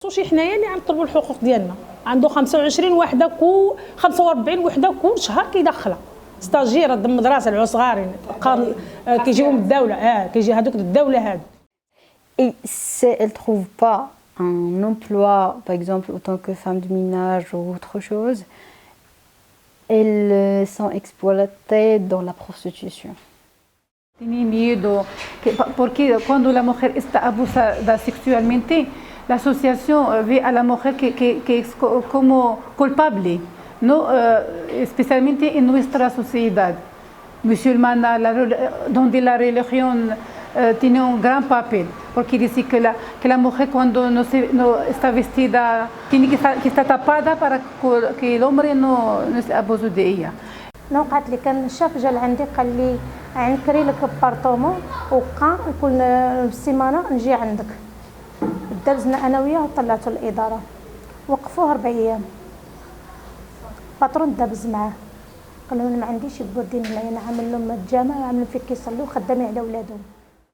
شي حنايا اللي نطلبوا الحقوق ديالنا. عنده 25 وحده 45 وحده كل شهر كيدخلها ستاجير هاد المدرسه العصغاري كيجيو من الدوله كيجي هذوك الدوله هادو. Et si elles ne trouvent pas un emploi, par exemple en tant que femme de ménage ou autre chose, elles sont exploitées dans la prostitution. Tiene miedo, porque cuando la mujer está abusada sexualmente, la asociación ve a la mujer que es como culpable, ¿no? Especialmente en nuestra sociedad musulmana, donde la religión tiene un gran papel, porque dice que la mujer cuando no está vestida tiene que estar tapada para que el hombre no se abuse de ella. وقعت لي كان الشاف جا لعندي قال لي عنكري لك بارطومون وبقى كل سيمانه نجي عندك. دزنا انا وياه وطلعته الاداره وقفوه 4 ايام. باترون دابز معاه قال لهم ما عنديش بودين معايا، نعمل لهم الجامع وعاملين فيك كيصلوا خدامين على ولادهم.